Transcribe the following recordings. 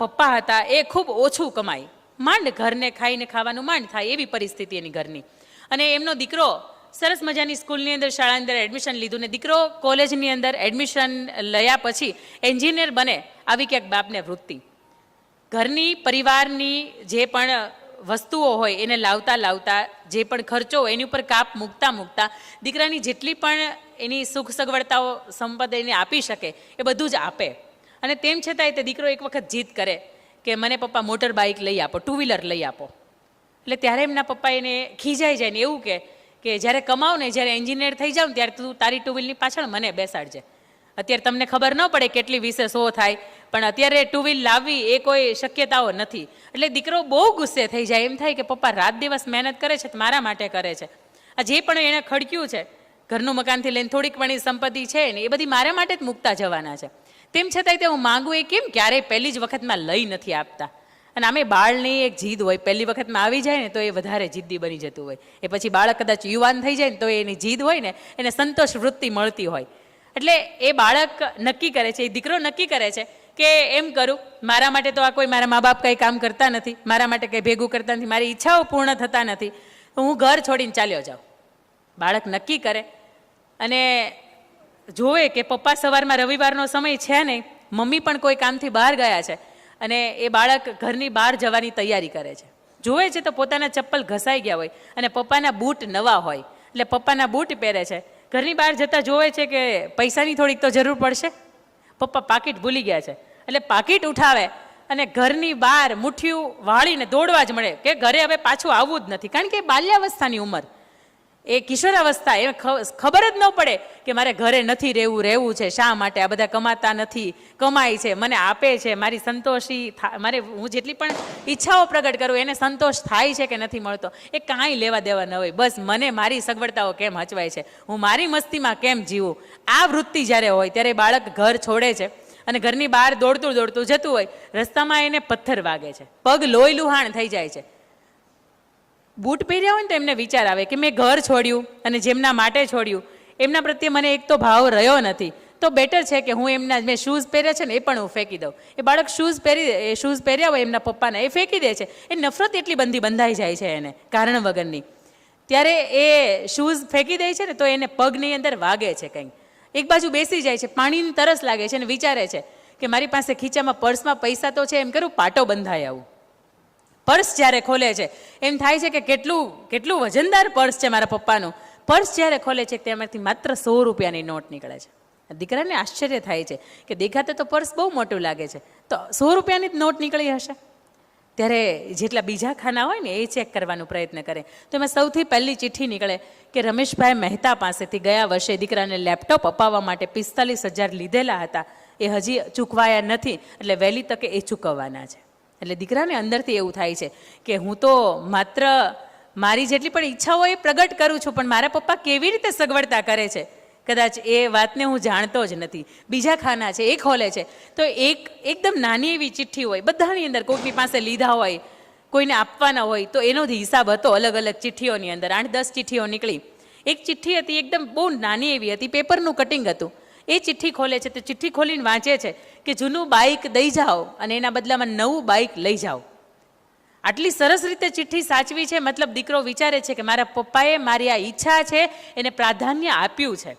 પપ્પા હતા એ ખૂબ ઓછું કમાય, માંડ ઘરને ખાઈને ખાવાનું માંડ થાય એવી પરિસ્થિતિ એની ઘરની. અને એમનો દીકરો સરસ મજાની સ્કૂલની અંદર શાળાની અંદર એડમિશન લીધું ને દીકરો કોલેજની અંદર એડમિશન લયા પછી એન્જિનિયર બને આવી ક્યાંક બાપને વૃત્તિ. ઘરની પરિવારની જે પણ વસ્તુઓ હોય એને લાવતા લાવતા જે પણ ખર્ચો હોય એની ઉપર કાપ મૂકતા મૂકતા દીકરાની જેટલી પણ એની સુખ સગવડતાઓ સંપદ એને આપી શકે એ બધું જ આપે. અને તેમ છતાંય તે દીકરો એક વખત જીદ કરે કે મને પપ્પા મોટર બાઇક લઈ આપો, ટુ વ્હીલર લઈ આપો. એટલે ત્યારે એમના પપ્પા એને ખીજાઈ જાય ને એવું કે જ્યારે કમાવ ને જ્યારે એન્જિનિયર થઈ જાવ ને ત્યારે તું તારી ટુ વ્હીલની પાછળ મને બેસાડજે. અત્યારે તમને ખબર ન પડે કેટલી વિશે શો થાય, પણ અત્યારે ટુ વ્હીલ લાવવી એ કોઈ શક્યતાઓ નથી. એટલે દીકરો બહુ ગુસ્સે થઈ જાય, એમ થાય કે પપ્પા રાત દિવસ મહેનત કરે છે તો મારા માટે કરે છે. આ જે પણ એણે ખડક્યું છે ઘરનું મકાનથી લઈને થોડીક પણ સંપત્તિ છે ને એ બધી મારા માટે જ મૂકતા જવાના છે. તેમ છતાંય તે હું માગું એ કેમ ક્યારેય પહેલી જ વખતમાં લઈ નથી આપતા. અને આમે બાળની એક જીદ હોય, પહેલી વખતમાં આવી જાય ને તો એ વધારે જિદ્દી બની જતું હોય. એ પછી બાળક કદાચ યુવાન થઈ જાય ને તો એની જીદ હોય ને એને સંતોષ વૃત્તિ મળતી હોય. એટલે એ બાળક નક્કી કરે છે, એ દીકરો નક્કી કરે છે કે એમ કરું, મારા માટે તો આ કોઈ મારા મા બાપ કંઈ કામ કરતા નથી, મારા માટે કંઈ ભેગું કરતા નથી, મારી ઈચ્છાઓ પૂર્ણ થતા નથી, તો હું ઘર છોડીને ચાલ્યો જાઉં. બાળક નક્કી કરે અને જોવે કે પપ્પા સવારમાં રવિવારનો સમય છે નહીં, મમ્મી પણ કોઈ કામથી બહાર ગયા છે અને એ બાળક ઘરની બહાર જવાની તૈયારી કરે છે. જોવે છે તો પોતાના ચપ્પલ ઘસાઈ ગયા હોય અને પપ્પાના બૂટ નવા હોય એટલે પપ્પાના બૂટ પહેરે છે. ઘરની બહાર જતાં જોવે છે કે પૈસાની થોડીક તો જરૂર પડશે, પપ્પા પાકીટ ભૂલી ગયા છે એટલે પાકીટ ઉઠાવે અને ઘરની બહાર મુઠ્ઠીયું વાળીને દોડવા જ મળે કે ઘરે હવે પાછું આવવું જ નથી. કારણ કે બાલ્યાવસ્થાની ઉંમર, એ કિશોરાવસ્થા, એ ખબર જ ન પડે કે મારે ઘરે નથી રહેવું છે, શા માટે આ બધા કમાતા નથી, કમાય છે, મને આપે છે, મારી સંતોષી મારે હું જેટલી પણ ઈચ્છાઓ પ્રગટ કરું એને સંતોષ થાય છે કે નથી મળતો એ કાંઈ લેવા દેવા ન હોય. બસ મને મારી સગવડતાઓ કેમ હચવાય છે, હું મારી મસ્તીમાં કેમ જીવું, આ વૃત્તિ જ્યારે હોય ત્યારે બાળક ઘર છોડે છે અને ઘરની બહાર દોડતું દોડતું જતું હોય. રસ્તામાં એને પથ્થર વાગે છે, પગ લોહી લુહાણ થઈ જાય છે. બૂટ પહેર્યા હોય ને તો એમને વિચાર આવે કે મેં ઘર છોડ્યું અને જેમના માટે છોડ્યું એમના પ્રત્યે મને એક તો ભાવ રહ્યો નથી, તો બેટર છે કે હું એમના મેં શૂઝ પહેર્યા છે ને એ પણ હું ફેંકી દઉં. એ બાળક શૂઝ પહેર્યા હોય એમના પપ્પાના એ ફેંકી દે છે. એ નફરત એટલી બંધાઈ જાય છે એને કારણ વગરની. ત્યારે એ શૂઝ ફેંકી દે છે ને તો એને પગની અંદર વાગે છે કંઈક. એક બાજુ બેસી જાય છે, પાણીની તરસ લાગે છે અને વિચારે છે કે મારી પાસે ખીચામાં પર્સમાં પૈસા તો છે, એમ કરું પાટો બંધાઈ આવું. પર્સ જ્યારે ખોલે છે એમ થાય છે કે કેટલું વજનદાર પર્સ છે મારા પપ્પાનું. પર્સ જ્યારે ખોલે છે તેમાંથી માત્ર 100 રૂપિયાની નોટ નીકળે છે. દીકરાને આશ્ચર્ય થાય છે કે દેખાતે તો પર્સ બહુ મોટું લાગે છે, તો 100 રૂપિયાની જ નોટ નીકળી હશે. ત્યારે જેટલા બીજા ખાના હોય ને એ ચેક કરવાનો પ્રયત્ન કરે તો એમાં સૌથી પહેલી ચિઠ્ઠી નીકળે કે રમેશભાઈ મહેતા પાસેથી ગયા વર્ષે દીકરાને લેપટોપ અપાવવા માટે 45,000 લીધેલા હતા, એ હજી ચૂકવાયા નથી, એટલે વહેલી તકે એ ચૂકવવાના છે. એટલે દીકરાને અંદરથી એવું થાય છે કે હું તો માત્ર મારી જેટલી પણ ઈચ્છાઓ એ પ્રગટ કરું છું, પણ મારા પપ્પા કેવી રીતે સગવડતા કરે છે કદાચ એ વાતને હું જાણતો જ નથી. બીજા ખાના છે એ ખોલે છે તો એકદમ નાની એવી ચિઠ્ઠી હોય, બધાની અંદર કોઈકની પાસે લીધા હોય, કોઈને આપવાના હોય, તો એનો હિસાબ હતો અલગ અલગ ચિઠ્ઠીઓની અંદર. 8-10 ચિઠ્ઠીઓ નીકળી. એક ચિઠ્ઠી હતી એકદમ બહુ નાની એવી હતી, પેપરનું કટિંગ હતું. એ ચિઠ્ઠી ખોલે છે તો ચિઠ્ઠી ખોલીને વાંચે છે કે જૂનું બાઇક દઈ જાઓ અને એના બદલામાં નવું બાઇક લઈ જાઓ. આટલી સરસ રીતે ચિઠ્ઠી સાચવી છે, મતલબ દીકરો વિચારે છે કે મારા પપ્પાએ મારી આ ઈચ્છા છે એને પ્રાધાન્ય આપ્યું છે.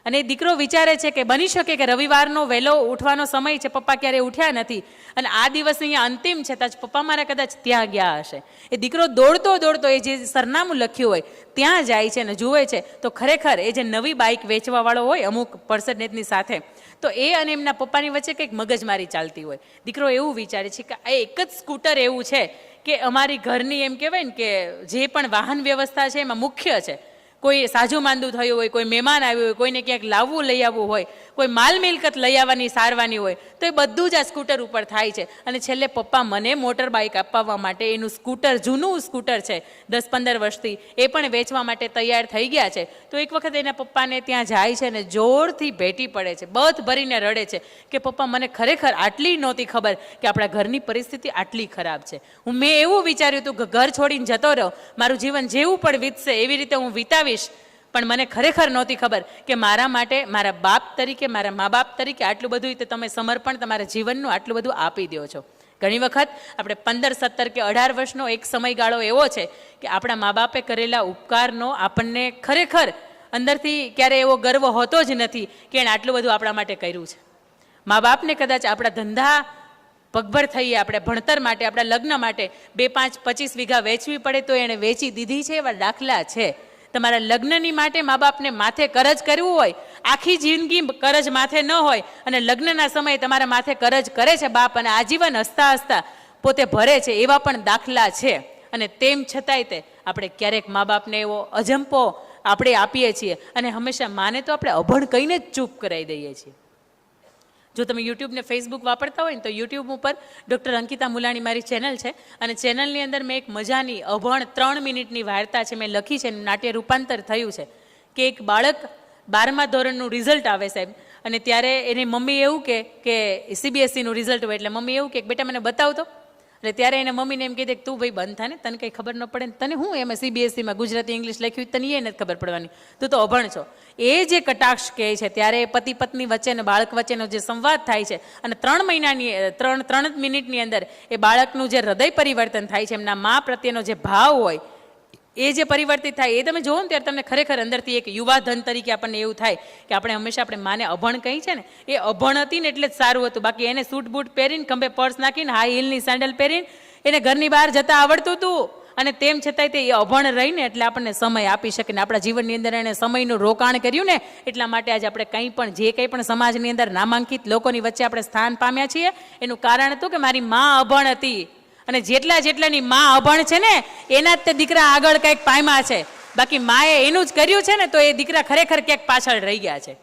અને દીકરો વિચારે છે કે બની શકે કે રવિવારનો વહેલો ઉઠવાનો સમય છે, પપ્પા ક્યારેય ઉઠ્યા નથી અને આ દિવસ અહીંયા અંતિમ છે તો પપ્પા મારા કદાચ ત્યાં ગયા હશે. એ દીકરો દોડતો એ જે સરનામું લખ્યું હોય ત્યાં જાય છે અને જુએ છે તો ખરેખર એ જે નવી બાઇક વેચવાવાળો હોય અમુક પર્સન્ટેજની સાથે, તો એ અને એમના પપ્પાની વચ્ચે કંઈક મગજમારી ચાલતી હોય. દીકરો એવું વિચારે છે કે આ એક જ સ્કૂટર એવું છે કે અમારી ઘરની એમ કહેવાય ને કે જે પણ વાહન વ્યવસ્થા છે એમાં મુખ્ય છે. કોઈ સાજું માંદું થયું હોય, કોઈ મહેમાન આવ્યું હોય, કોઈને ક્યાંક લાવવું લઈ આવવું હોય, કોઈ માલ મિલકત લઈ આવવાની સારવાની હોય, તો એ બધું જ આ સ્કૂટર ઉપર થાય છે. અને છેલ્લે પપ્પા મને મોટર બાઇક અપાવવા માટે એનું સ્કૂટર, જૂનું સ્કૂટર છે 10-15 વર્ષથી, એ પણ વેચવા માટે તૈયાર થઈ ગયા છે. તો એક વખત એના પપ્પાને ત્યાં જાય છે અને જોરથી ભેટી પડે છે, બથ ભરીને રડે છે કે પપ્પા મને ખરેખર આટલી નહોતી ખબર કે આપણા ઘરની પરિસ્થિતિ આટલી ખરાબ છે. મેં એવું વિચાર્યું હતું કે ઘર છોડીને જતો રહો, મારું જીવન જેવું પણ વીતશે એવી રીતે હું વિતાવીશ, પણ મને ખરેખર નહોતી ખબર કે મારા માટે, મારા બાપ તરીકે, મારા મા બાપ તરીકે આટલું બધું તમે સમર્પણ તમારા જીવનનું આટલું બધું આપી દો છો. ઘણી વખત આપણે 15, 17 કે 18 વર્ષનો એક સમયગાળો એવો છે કે આપણા મા બાપે કરેલા ઉપકારનો આપણને ખરેખર અંદરથી ક્યારે એવો ગર્વ હોતો જ નથી કે એણે આટલું બધું આપણા માટે કર્યું છે. મા બાપને કદાચ આપણા ધંધા પગભર થઈએ, આપણે ભણતર માટે, આપણા લગ્ન માટે 2, 5, 25 વીઘા વેચવી પડે તો એણે વેચી દીધી છે, એવા દાખલા છે. તમારા લગ્નની માટે મા બાપને માથે કરજ કરવું હોય, આખી જિંદગી કરજ માથે ન હોય અને લગ્નના સમયે તમારા માથે કરજ કરે છે બાપ અને આજીવન હસતા હસતા પોતે ભરે છે, એવા પણ દાખલા છે. અને તેમ છતાંય તે આપણે ક્યારેક મા બાપને એવો અજંપો આપણે આપીએ છીએ અને હંમેશા માને તો આપણે અભણ કહીને જ ચૂપ કરાવી દઈએ છીએ. જો તમે યુટ્યુબ ને ફેસબુક વાપરતા હોય ને તો યુટ્યુબ ઉપર ડૉક્ટર અંકિતા મુલાણી મારી ચેનલ છે અને ચેનલની અંદર મેં એક મજાની અભણ 3 મિનિટની વાર્તા છે મેં લખી છે, નાટ્ય રૂપાંતર થયું છે કે એક બાળક 12મા ધોરણનું રિઝલ્ટ આવે સાહેબ અને ત્યારે એની મમ્મી એવું કે CBSEનું રિઝલ્ટ હોય એટલે મમ્મી એવું કે બેટા મને બતાવતો. એટલે ત્યારે એને મમ્મીને એમ કીધે કે તું ભાઈ બંધ થાય ને, તને કંઈ ખબર ન પડે ને, તને હું એમાં CBSEમાં ગુજરાતી ઇંગ્લિશ લખ્યું તને એ નથી ખબર પડવાની, તું તો અભણ છો. એ જે કટાક્ષ કહે છે ત્યારે પતિ પત્ની વચ્ચે અને બાળક વચ્ચેનો જે સંવાદ થાય છે અને 3 મિનિટની અંદર એ બાળકનું જે હૃદય પરિવર્તન થાય છે, એમના મા પ્રત્યેનો જે ભાવ હોય એ જે પરિવર્તિત થાય એ તમે જોવો ને ત્યારે તમને ખરેખર અંદરથી એક યુવાધન તરીકે આપણને એવું થાય કે આપણે હંમેશા આપણે માને અભણ કહી છે ને, એ અભણ હતી ને એટલે જ સારું હતું. બાકી એને સૂટ બૂટ પહેરીને, ખંભે પર્સ નાખીને, હાઈ હીલની સેન્ડલ પહેરીને એને ઘરની બહાર જતા આવડતું હતું અને તેમ છતાંય તે અભણ રહીને એટલે આપણને સમય આપી શકે ને આપણા જીવનની અંદર એને સમયનું રોકાણ કર્યું ને એટલા માટે આજે આપણે કંઈ પણ જે કંઈ પણ સમાજની અંદર નામાંકિત લોકોની વચ્ચે આપણે સ્થાન પામ્યા છીએ એનું કારણ હતું કે મારી મા અભણ હતી. અને જેટલાની મા અભણ છે ને એના જ તે દીકરા આગળ કંઈક પામ્યા છે. બાકી માએ એનું જ કર્યું છે ને તો એ દીકરા ખરેખર ક્યાંક પાછળ રહી ગયા છે.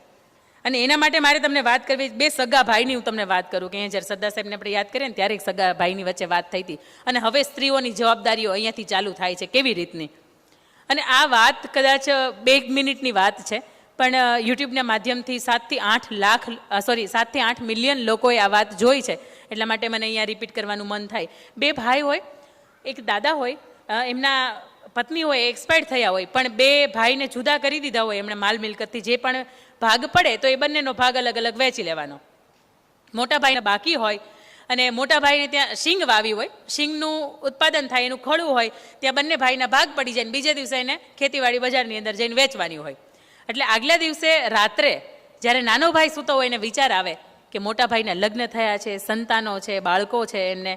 અને એના માટે મારે તમને વાત કરવી, 2 સગા ભાઈની હું તમને વાત કરું કે અહીંયા જ્યારે સરદાર સાહેબને આપણે યાદ કરીએ ને ત્યારે એક સગા ભાઈની વચ્ચે વાત થઈ હતી અને હવે સ્ત્રીઓની જવાબદારીઓ અહીંયાથી ચાલુ થાય છે કેવી રીતની. અને આ વાત કદાચ 2 મિનિટની વાત છે પણ યુટ્યુબના માધ્યમથી 7 થી 8 મિલિયન લોકોએ આ વાત જોઈ છે એટલા માટે મને અહીંયા રિપીટ કરવાનું મન થાય. 2 ભાઈ હોય, એક દાદા હોય, એમના પત્ની હોય એક્સપાયર્ડ થયા હોય પણ 2 ભાઈને જુદા કરી દીધા હોય એમણે માલ મિલકતથી, જે પણ ભાગ પડે તો એ બંનેનો ભાગ અલગ અલગ વહેંચી લેવાનો. મોટા ભાઈને બાકી હોય અને મોટા ભાઈને ત્યાં શીંગ વાવી હોય, શીંગનું ઉત્પાદન થાય, એનું ખડું હોય, ત્યાં બંને ભાઈના ભાગ પડી જાય ને બીજા દિવસે એને ખેતીવાડી બજારની અંદર જઈને વેચવાની હોય. એટલે આગલા દિવસે રાત્રે જ્યારે નાનો ભાઈ સૂતો હોય એને વિચાર આવે કે મોટા ભાઈના લગ્ન થયા છે, સંતાનો છે, બાળકો છે, એમને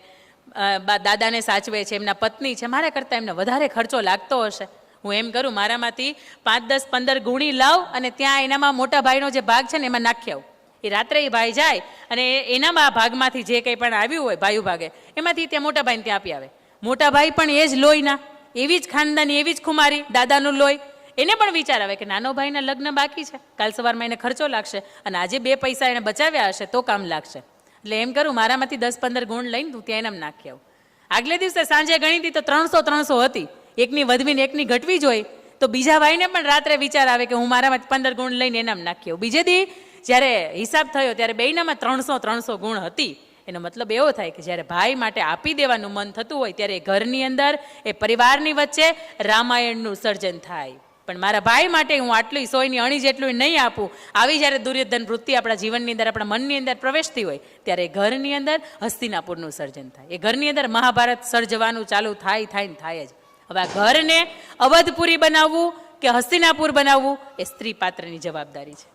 દાદાને સાચવે છે, એમના પત્ની છે, મારા કરતાં એમને વધારે ખર્ચો લાગતો હશે. હું એમ કરું મારામાંથી 5, 10, 15 ગુણી લાવ અને ત્યાં એનામાં મોટા ભાઈનો જે ભાગ છે ને એમાં નાખી આવું. એ રાત્રે એ ભાઈ જાય અને એનામાં ભાગમાંથી જે કંઈ પણ આવ્યું હોય ભાઈઓ ભાગે એમાંથી ત્યાં મોટા ભાઈને ત્યાં આપી આવે. મોટા ભાઈ પણ એ જ લોહીના, એવી જ ખાનદાની, એવી જ ખુમારી, દાદાનું લોહી. એને પણ વિચાર આવે કે નાનો ભાઈના લગ્ન બાકી છે, કાલ સવારમાં એને ખર્ચો લાગશે અને આજે 2 પૈસા એને બચાવ્યા હશે તો કામ લાગશે. એટલે એમ કરું મારામાંથી 10, 15 ગુણ લઈને તું ત્યાં એનામ નાખી આવું. આગલે દિવસે સાંજે ગણી હતી તો 300 હતી, એકની વધવીને એકની ઘટવી જ હોય તો બીજા ભાઈને પણ રાત્રે વિચાર આવે કે હું મારામાંથી 15 ગુણ લઈને એનામ નાખી આવું. બીજે દી જ્યારે હિસાબ થયો ત્યારે બેયનામાં 300 ગુણ હતી. એનો મતલબ એવો થાય કે જ્યારે ભાઈ માટે આપી દેવાનું મન થતું હોય ત્યારે ઘરની અંદર એ પરિવારની વચ્ચે રામાયણનું સર્જન થાય. પણ મારા ભાઈ માટે હું આટલું 100ની અણી જેટલું નહીં આપું, આવી જ્યારે દુર્યોધન વૃત્તિ આપણા જીવનની અંદર, આપણા મનની અંદર પ્રવેશતી હોય ત્યારે ઘરની અંદર હસ્તિનાપુરનું સર્જન થાય. એ ઘરની અંદર મહાભારત સર્જવાનું ચાલુ થાય જ. હવે આ ઘરને અવધપુરી બનાવવું કે હસ્તિનાપુર બનાવવું એ સ્ત્રી પાત્રની જવાબદારી છે.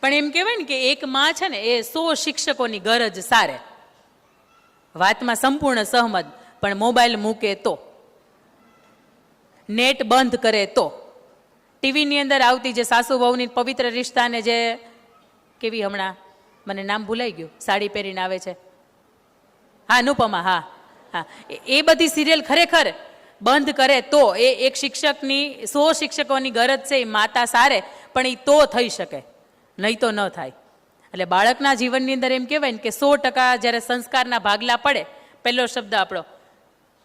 પણ એમ કહેવાય ને કે એક માં છે ને એ 100 શિક્ષકોની ગરજ સારે. વાતમાં સંપૂર્ણ સહમત, પણ મોબાઈલ મૂકે તો, નેટ બંધ કરે તો, ટીવીની અંદર આવતી જે સાસુ વહુની પવિત્ર રિશ્તાને જે કેવી હમણાં મને નામ ભૂલાઈ ગયું, સાડી પહેરીને આવે છે, હા અનુપમા, હા એ બધી સિરિયલ ખરેખર બંધ કરે તો એ એક શિક્ષકની 100 શિક્ષકોની ગરજ છે એ માતા સારે, પણ એ તો થઈ શકે, નહીં તો ન થાય. એટલે બાળકના જીવનની અંદર એમ કહેવાય ને કે 100% જ્યારે સંસ્કારના ભાગલા પડે, પહેલો શબ્દ આપણો,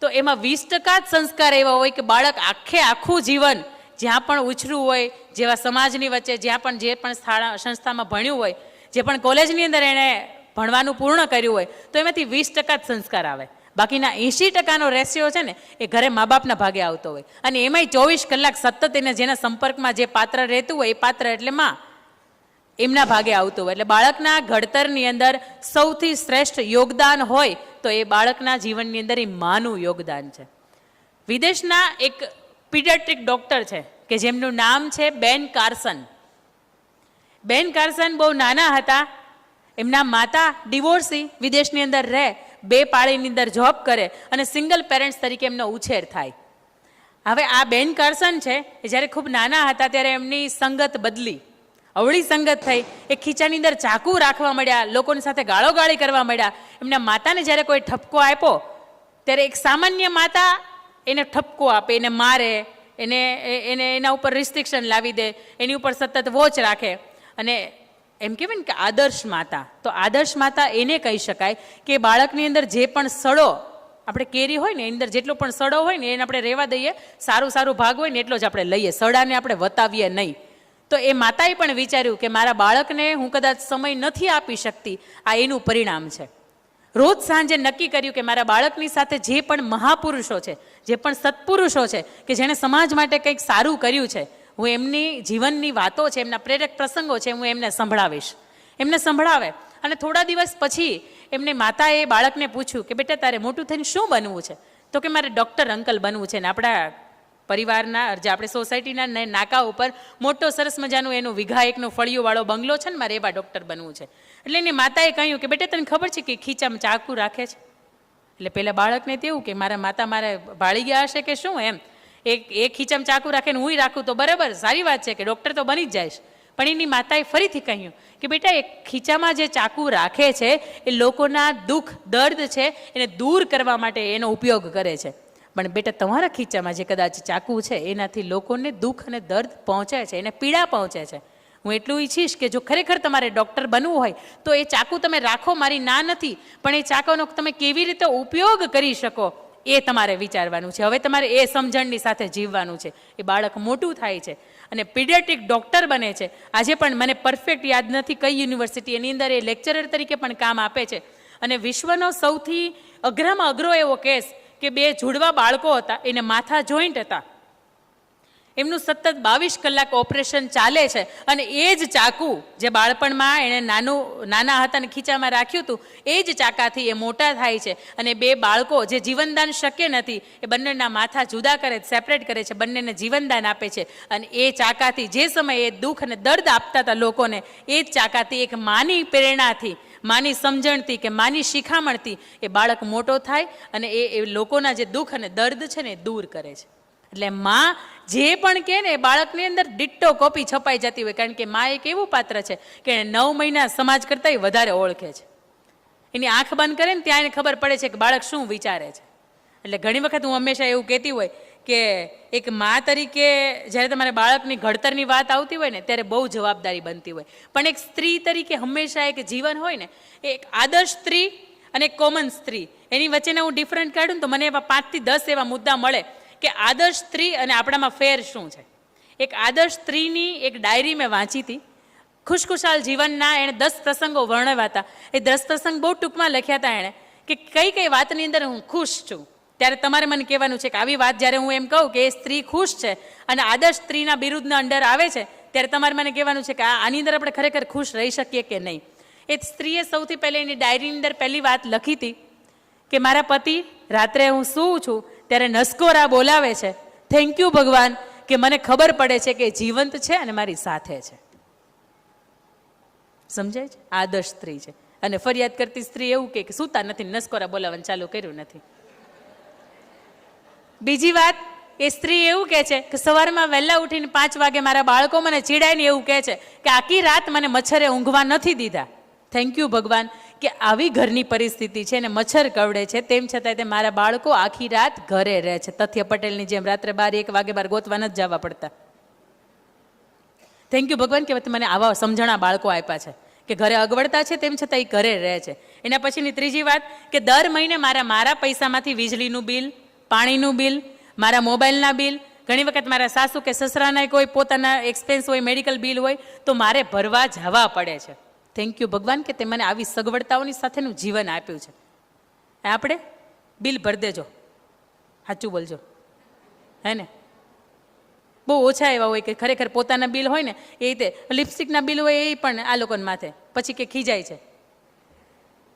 તો એમાં 20% જ સંસ્કાર એવા હોય કે બાળક આખું જીવન જ્યાં પણ ઉછર્યું હોય, જેવા સમાજની વચ્ચે જ્યાં પણ જે પણ સંસ્થામાં ભણ્યું હોય, જે પણ કોલેજની અંદર એણે ભણવાનું પૂર્ણ કર્યું હોય તો એમાંથી 20% જ સંસ્કાર આવે. બાકીના 80%નો રેશિયો છે ને એ ઘરે મા બાપના ભાગે આવતો હોય. અને એમાંય 24 કલાક સતત એને જેના સંપર્કમાં જે પાત્ર રહેતું હોય એ પાત્ર એટલે માં. એમના ભાગે આવતું હોય. એટલે બાળકના ઘડતરની અંદર સૌથી શ્રેષ્ઠ યોગદાન હોય તો એ બાળકના જીવનની અંદર એ માનું યોગદાન છે. વિદેશના એક પીડિયાટ્રિક ડૉક્ટર છે કે જેમનું નામ છે બેન કાર્સન. બેન કાર્સન બહુ નાના હતા, એમના માતા ડિવોર્સી, વિદેશની અંદર રહે, 2 પાળીની અંદર જોબ કરે અને સિંગલ પેરેન્ટ્સ તરીકે એમનો ઉછેર થાય. હવે આ બેન કાર્સન છે એ જ્યારે ખૂબ નાના હતા ત્યારે એમની સંગત બદલી, અવળી સંગત થઈ. એ ખીચાની અંદર ચાકુ રાખવા મળ્યા, લોકોની સાથે ગાળોગાળી કરવા મળ્યા. એમના માતાને જ્યારે કોઈ ઠપકો આપ્યો ત્યારે એક સામાન્ય માતા એને ઠપકો આપે, એને મારે, એને એને એના ઉપર રિસ્ટ્રિક્શન લાવી દે, એની ઉપર સતત વોચ રાખે. અને એમ કહેવાય ને કે આદર્શ માતા, તો આદર્શ માતા એને કહી શકાય કે બાળકની અંદર જે પણ સડો, આપણે કેરી હોય ને એની અંદર જેટલો પણ સડો હોય ને એને આપણે રહેવા દઈએ, સારું સારું ભાગ હોય ને એટલો જ આપણે લઈએ, સડાને આપણે વતાવીએ નહીં. તો એ માતાએ પણ વિચાર્યું કે મારા બાળકને હું કદાચ સમય નથી આપી શકતી, આ એનું પરિણામ છે. રોજ સાંજે નક્કી કર્યું કે મારા બાળકની સાથે જે પણ મહાપુરુષો છે, જે પણ સત્પુરુષો છે કે જેણે સમાજ માટે કંઈક સારું કર્યું છે, હું એમની જીવનની વાતો છે, એમના પ્રેરક પ્રસંગો છે, હું એમને સંભળાવીશ. એમને સંભળાવે. અને થોડા દિવસ પછી એમને માતાએ બાળકને પૂછ્યું કે બેટા તારે મોટું થઈને શું બનવું છે? તો કે મારે ડૉક્ટર અંકલ બનવું છે ને આપણા પરિવારના જે આપણે સોસાયટીના નાકા ઉપર મોટો સરસ મજાનું એનું વીઘા એકનો ફળિયોવાળો બંગલો છે ને, મારે એવા ડૉક્ટર બનવું છે. એટલે એની માતાએ કહ્યું કે બેટા તને ખબર છે કે ખીચામાં ચાકુ રાખે છે? એટલે પેલા બાળકને તેવું કે મારા માતા મારે ભાળી ગયા હશે કે શું એમ, એક ખીચામાં ચાકુ રાખે ને હુંય રાખું તો બરાબર, સારી વાત છે કે ડૉક્ટર તો બની જ જઈશ. પણ એની માતાએ ફરીથી કહ્યું કે બેટા એ ખીચામાં જે ચાકુ રાખે છે એ લોકોના દુઃખ દર્દ છે એને દૂર કરવા માટે એનો ઉપયોગ કરે છે. પણ બેટા તમારા ખીચામાં જે કદાચ ચાકુ છે એનાથી લોકોને દુઃખ અને દર્દ પહોંચે છે, એને પીડા પહોંચે છે. હું એટલું ઈચ્છીશ કે જો ખરેખર તમારે ડૉક્ટર બનવું હોય તો એ ચાકુ તમે રાખો, મારી ના નથી, પણ એ ચાકુનો તમે કેવી રીતે ઉપયોગ કરી શકો એ તમારે વિચારવાનું છે. હવે તમારે એ સમજણની સાથે જીવવાનું છે. એ બાળક મોટું થાય છે અને પીડિયાટ્રિક ડૉક્ટર બને છે. આજે પણ મને પરફેક્ટ યાદ નથી કઈ યુનિવર્સિટી, એની અંદર એ લેક્ચરર તરીકે પણ કામ આપે છે. અને વિશ્વનો સૌથી અઘરામાં અઘરો એવો કેસ કે 2 જુડવા બાળકો હતા, એને માથા જોઈન્ટ હતા, એમનું સતત 22 કલાક ઓપરેશન ચાલે છે. અને એ જ ચાકુ જે બાળપણમાં એણે નાના હતા ને ખીચામાં રાખ્યું હતું, એ જ ચાકાથી એ મોટા થાય છે. અને 2 બાળકો જે જીવનદાન શક્ય નથી એ બંનેના માથા જુદા કરે, સેપરેટ કરે છે, બંનેને જીવનદાન આપે છે. અને એ ચાકાથી જે સમયે એ દુઃખ અને દર્દ આપતા હતા લોકોને, એ જ ચાકાથી એક માની પ્રેરણાથી, માની સમજણથી કે માની શિખામણથી એ બાળક મોટો થાય અને એ લોકોના જે દુઃખ અને દર્દ છે ને એ દૂર કરે છે. એટલે માં જે પણ કહે ને એ બાળકની અંદર ડિટ્ટો કોપી છપાઈ જતી હોય. કારણ કે માં એક એવું પાત્ર છે કે 9 મહિના સમાજ કરતાં વધારે ઓળખે છે. એની આંખ બંધ કરે ને ત્યાં એને ખબર પડે છે કે બાળક શું વિચારે છે. એટલે ઘણી વખત હું હંમેશા એવું કહેતી હોય કે એક મા તરીકે જ્યારે તમારે બાળકની ઘડતરની વાત આવતી હોય ને ત્યારે બહુ જવાબદારી બનતી હોય. પણ એક સ્ત્રી તરીકે હંમેશા એક જીવન હોય ને, એક આદર્શ સ્ત્રી અને એક કોમન સ્ત્રી, એની વચ્ચેને હું ડિફરન્ટ કાઢું ને તો મને એવા 5 થી 10 એવા મુદ્દા મળે કે આદર્શ સ્ત્રી અને આપણામાં ફેર શું છે. એક આદર્શ સ્ત્રીની એક ડાયરી મેં વાંચી હતી, ખુશખુશાલ જીવનના એણે 10 પ્રસંગો વર્ણવ્યા હતા. એ 10 પ્રસંગ બહુ ટૂંકમાં લખ્યા હતા એણે કે કઈ કઈ વાતની અંદર હું ખુશ છું. ત્યારે તમારે મને કહેવાનું છે કે આવી વાત જ્યારે હું એમ કહું કે એ સ્ત્રી ખુશ છે અને આદર્શ સ્ત્રીના બિરુદના અંડર આવે છે, ત્યારે તમારે મને કહેવાનું છે કે આની અંદર આપણે ખરેખર ખુશ રહી શકીએ કે નહીં. એ સ્ત્રીએ સૌથી પહેલાં એની ડાયરીની અંદર પહેલી વાત લખી હતી કે મારા પતિ રાત્રે હું સૂવું છું ત્યારે નસકોરા બોલાવે છે, થેન્ક યુ ભગવાન કે મને ખબર પડે છે કે જીવંત છે અને મારી સાથે છે. સમજાય છે? આદર્શ સ્ત્રી છે. અને ફરિયાદ કરતી સ્ત્રી એવું કે સૂતા નથી, નસકોરા બોલાવવાનું ચાલુ કર્યું નથી. બીજી વાત, એ સ્ત્રી એવું કહે છે કે સવારમાં વહેલા ઉઠીને 5 વાગે મારા બાળકો મને ચીડાઈને એવું કહે છે કે આખી રાત મને મચ્છરે ઊંઘવા નથી દીધા. થેન્ક યુ ભગવાન કે આવી ઘરની પરિસ્થિતિ છે ને મચ્છર કરડે છે, તેમ છતાંય તે મારા બાળકો આખી રાત ઘરે રહે છે. તથ્ય પટેલની જેમ રાત્રે 12-1 વાગે બાર ગોતવા નથી જવા પડતા. થેન્ક યુ ભગવાન કે મને આવા સમજણા બાળકો આપ્યા છે કે ઘરે અગવડતા છે તેમ છતાં એ ઘરે રહે છે. એના પછીની ત્રીજી વાત કે દર મહિને મારા પૈસામાંથી વીજળીનું બિલ, પાણીનું બિલ, મારા મોબાઈલના બિલ, ઘણી વખત મારા સાસુ કે સસરાના કોઈ પોતાના એક્સપેન્સ હોય, મેડિકલ બિલ હોય તો મારે ભરવા જવા પડે છે. થેન્ક યુ ભગવાન કે તે મને આવી સગવડતાઓની સાથેનું જીવન આપ્યું છે. આપણે બિલ ભરી દેજો, સાચું બોલજો, હે ને? બહુ ઓછા એવા હોય કે ખરેખર પોતાના બિલ હોય ને એ રીતે લિપસ્ટિકના બિલ હોય એ પણ આ લોકોને માથે પછી કે ખીજાય છે.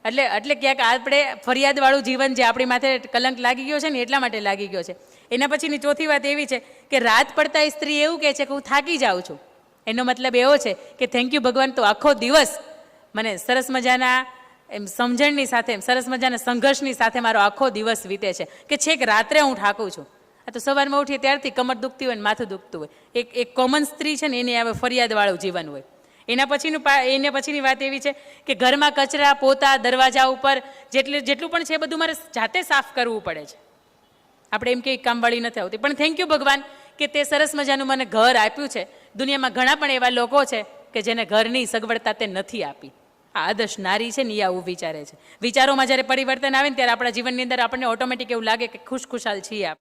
એટલે ક્યાંક આપણે ફરિયાદવાળું જીવન જે આપણી માથે કલંક લાગી ગયો છે ને એટલા માટે લાગી ગયો છે. એના પછીની ચોથી વાત એવી છે કે રાત પડતા એ સ્ત્રી એવું કહે છે કે હું થાકી જાઉં છું. એનો મતલબ એવો છે કે થેન્ક યુ ભગવાન, તો આખો દિવસ મને સરસ મજાના એમ સમજણની સાથે સરસ મજાના સંઘર્ષની સાથે મારો આખો દિવસ વીતે છે કે છેક રાત્રે હું થાકું છું. આ તો સવારમાં ઉઠીએ ત્યારથી કમર દુખતી હોય ને માથું દુખતું હોય. એક કોમન સ્ત્રી છે ને એની હવે ફરિયાદવાળું જીવન હોય. એના પછીની વાત એવી છે કે ઘરમાં કચરા પોતા દરવાજા ઉપર જેટલું પણ છે બધું મારે જાતે સાફ કરવું પડે છે. આપણે એમ કે કામવાળી નથી આવતી, પણ થેન્ક યુ ભગવાન કે તે સરસ મજાનું મને ઘર આપ્યું છે. દુનિયામાં ઘણા પણ એવા લોકો છે કે જેને ઘરની સગવડતા તે નથી આપી. આ આદર્શ નારી છે ને એ આવું વિચારે છે. વિચારોમાં જ્યારે પરિવર્તન આવે ને ત્યારે આપણા જીવનની અંદર આપણને ઓટોમેટિક એવું લાગે કે ખુશખુશાલ છીએ આપણે.